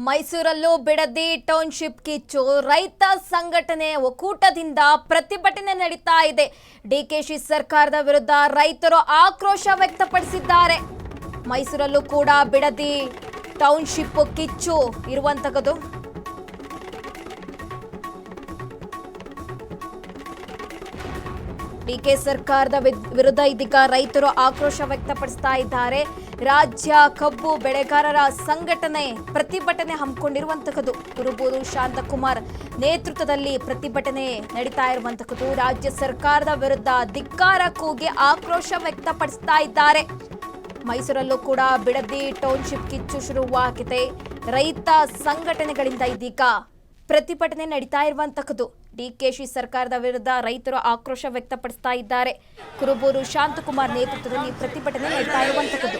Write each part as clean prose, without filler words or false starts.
ಮೈಸೂರಲ್ಲೂ Bidadi township ಕಿಚ್ಚು ರೈತ ಸಂಘಟನೆ ಒಕ್ಕೂಟದಿಂದ ಪ್ರತಿಭಟನೆ ನಡೀತಾ ಇದೆ. ಡಿಕೆಶಿ ಸರ್ಕಾರದ ವಿರುದ್ಧ ರೈತರು ಆಕ್ರೋಶ ವ್ಯಕ್ತಪಡಿಸಿದ್ದಾರೆ. ಮೈಸೂರಲ್ಲೂ ಕೂಡ ಬಿಡದಿ ಟೌನ್ಶಿಪ್ ಕಿಚ್ಚು ಇರುವಂತದ್ದು. ಡಿಕೆ ಸರ್ಕಾರದ ವಿರುದ್ಧ ಇದೀಗ ರೈತರು ಆಕ್ರೋಶ ವ್ಯಕ್ತಪಡಿಸ್ತಾ ಇದ್ದಾರೆ. ರಾಜ್ಯ ಕಬ್ಬು ಬೆಳೆಗಾರರ ಸಂಘಟನೆ ಪ್ರತಿಭಟನೆ ಹಮ್ಮಿಕೊಂಡಿರುವಂತದ್ದು. ಕುರುಬೂರು ಶಾಂತಕುಮಾರ್ ನೇತೃತ್ವದಲ್ಲಿ ಪ್ರತಿಭಟನೆ ನಡೀತಾ ಇರುವಂತದ್ದು. ರಾಜ್ಯ ಸರ್ಕಾರದ ವಿರುದ್ಧ ಧಿಕ್ಕಾರ ಕೂಗಿ ಆಕ್ರೋಶ ವ್ಯಕ್ತಪಡಿಸ್ತಾ ಇದ್ದಾರೆ. ಮೈಸೂರಲ್ಲೂ ಕೂಡ ಬಿಡದಿ ಟೌನ್ಶಿಪ್ ಕಿಚ್ಚು ಶುರುವಾಗಿದೆ. ರೈತ ಸಂಘಟನೆಗಳಿಂದ ಇದೀಗ ಪ್ರತಿಭಟನೆ ನಡೀತಾ ಇರುವಂತದ್ದು. ಡಿಕೆಶಿ ಸರ್ಕಾರದ ವಿರುದ್ಧ ರೈತರು ಆಕ್ರೋಶ ವ್ಯಕ್ತಪಡಿಸ್ತಾ ಇದ್ದಾರೆ. ಕುರುಬೂರು ಶಾಂತಕುಮಾರ್ ನೇತೃತ್ವದಲ್ಲಿ ಪ್ರತಿಭಟನೆ ನಡೀತಾ ಇರುವಂತದ್ದು.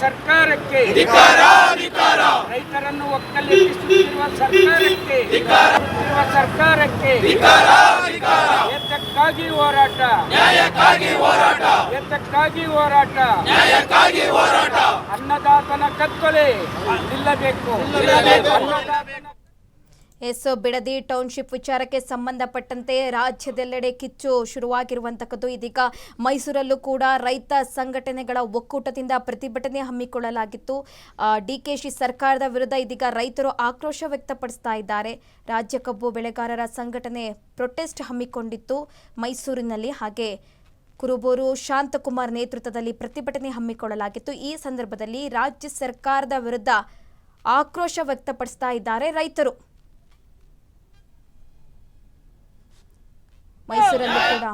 ಸರ್ಕಾರಕ್ಕೆ ರೈತರನ್ನು ಒಕ್ಕಲೆಬ್ಬಿಸುತ್ತಿರುವ ಸರ್ಕಾರಕ್ಕೆ ಎತ್ತಕ್ಕಾಗಿ ಹೋರಾಟ, ಎತ್ತಕ್ಕಾಗಿ ಹೋರಾಟ, ಅನ್ನದಾತನ ಕತ್ತಲೆ ನಿಲ್ಲಬೇಕು. ಬಿಡದಿ ಟೌನ್ಶಿಪ್ ವಿಚಾರಕ್ಕೆ ಸಂಬಂಧಪಟ್ಟಂತೆ ರಾಜ್ಯದೆಲ್ಲೆಡೆ ಕಿಚ್ಚು ಶುರುವಾಗಿರುವಂತದ್ದು. ಇದೀಗ ಮೈಸೂರಲ್ಲೂ ಕೂಡ ರೈತ ಸಂಘಟನೆಗಳ ಒಕ್ಕೂಟದಿಂದ ಪ್ರತಿಭಟನೆ ಹಮ್ಮಿಕೊಳ್ಳಲಾಗಿತ್ತು. ಡಿಕೆಶಿ ಸರ್ಕಾರದ ವಿರುದ್ಧ ಇದೀಗ ರೈತರು ಆಕ್ರೋಶ ವ್ಯಕ್ತಪಡಿಸ್ತಾ ಇದ್ದಾರೆ. ರಾಜ್ಯ ಕಬ್ಬು ಬೆಳೆಗಾರರ ಸಂಘಟನೆ ಪ್ರೊಟೆಸ್ಟ್ ಹಮ್ಮಿಕೊಂಡಿತ್ತು ಮೈಸೂರಿನಲ್ಲಿ. ಹಾಗೆ ಕುರುಬೂರು ಶಾಂತಕುಮಾರ್ ನೇತೃತ್ವದಲ್ಲಿ ಪ್ರತಿಭಟನೆ ಹಮ್ಮಿಕೊಳ್ಳಲಾಗಿತ್ತು. ಈ ಸಂದರ್ಭದಲ್ಲಿ ರಾಜ್ಯ ಸರ್ಕಾರದ ವಿರುದ್ಧ ಆಕ್ರೋಶ ವ್ಯಕ್ತಪಡಿಸ್ತಾ ಇದ್ದಾರೆ ರೈತರು. ಮೈಸೂರಲ್ಲೂ ಕೂಡ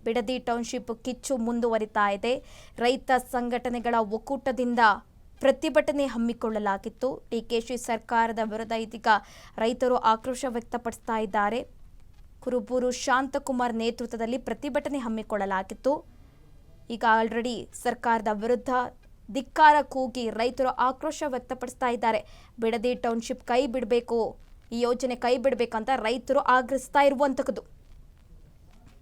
ಬಿಡದಿ ಟೌನ್ಶಿಪ್ ಕಿಚ್ಚು ಮುಂದುವರಿತಾ ಇದೆ. ರೈತ ಸಂಘಟನೆಗಳ ಒಕ್ಕೂಟದಿಂದ ಪ್ರತಿಭಟನೆ ಹಮ್ಮಿಕೊಳ್ಳಲಾಗಿತ್ತು. ಡಿಕೆಶಿ ಸರ್ಕಾರದ ವಿರುದ್ಧ ಇದೀಗ ರೈತರು ಆಕ್ರೋಶ ವ್ಯಕ್ತಪಡಿಸ್ತಾ ಇದ್ದಾರೆ. ಕುರುಬೂರು ಶಾಂತಕುಮಾರ್ ನೇತೃತ್ವದಲ್ಲಿ ಪ್ರತಿಭಟನೆ ಹಮ್ಮಿಕೊಳ್ಳಲಾಗಿತ್ತು. ಈಗ ಆಲ್ರೆಡಿ ಸರ್ಕಾರದ ವಿರುದ್ಧ ಧಿಕ್ಕಾರ ಕೂಗಿ ರೈತರು ಆಕ್ರೋಶ ವ್ಯಕ್ತಪಡಿಸ್ತಾ ಇದ್ದಾರೆ. ಬಿಡದಿ ಟೌನ್ಶಿಪ್ ಕೈ ಬಿಡಬೇಕು, ಈ ಯೋಜನೆ ಕೈ ಬಿಡಬೇಕಂತ ರೈತರು ಆಗ್ರಹಿಸ್ತಾ ಇರುವಂತದ್ದು.